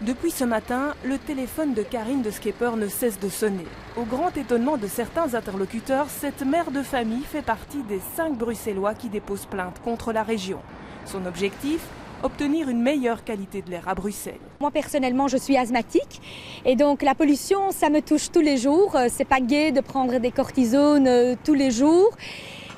Depuis ce matin, le téléphone de Karine de Schepper ne cesse de sonner. Au grand étonnement de certains interlocuteurs, cette mère de famille fait partie des 5 Bruxellois qui déposent plainte contre la région. Son objectif ? Obtenir une meilleure qualité de l'air à Bruxelles. Moi personnellement je suis asthmatique et donc la pollution ça me touche tous les jours. C'est pas gai de prendre des cortisones tous les jours.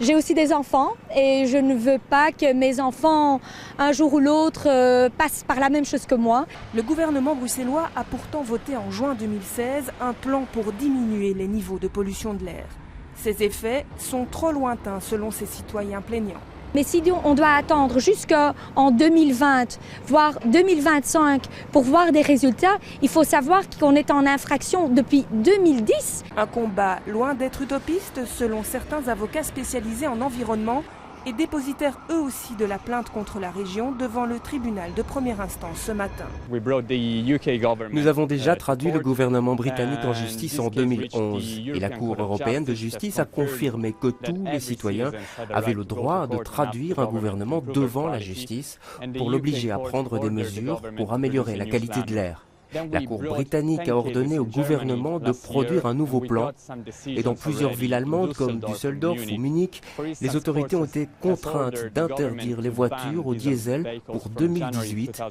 J'ai aussi des enfants et je ne veux pas que mes enfants un jour ou l'autre passent par la même chose que moi. Le gouvernement bruxellois a pourtant voté en juin 2016 un plan pour diminuer les niveaux de pollution de l'air. Ces effets sont trop lointains selon ses citoyens plaignants. Mais si on doit attendre jusqu'en 2020, voire 2025 pour voir des résultats, il faut savoir qu'on est en infraction depuis 2010. Un combat loin d'être utopiste selon certains avocats spécialisés en environnement et dépositaires eux aussi de la plainte contre la région devant le tribunal de première instance ce matin. Nous avons déjà traduit le gouvernement britannique en justice en 2011 et la Cour européenne de justice a confirmé que tous les citoyens avaient le droit de traduire un gouvernement devant la justice pour l'obliger à prendre des mesures pour améliorer la qualité de l'air. La Cour britannique a ordonné au gouvernement de produire un nouveau plan et dans plusieurs villes allemandes comme Düsseldorf ou Munich, les autorités ont été contraintes d'interdire les voitures au diesel pour 2018.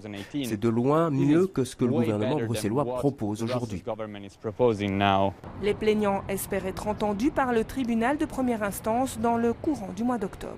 C'est de loin mieux que ce que le gouvernement bruxellois propose aujourd'hui. Les plaignants espèrent être entendus par le tribunal de première instance dans le courant du mois d'octobre.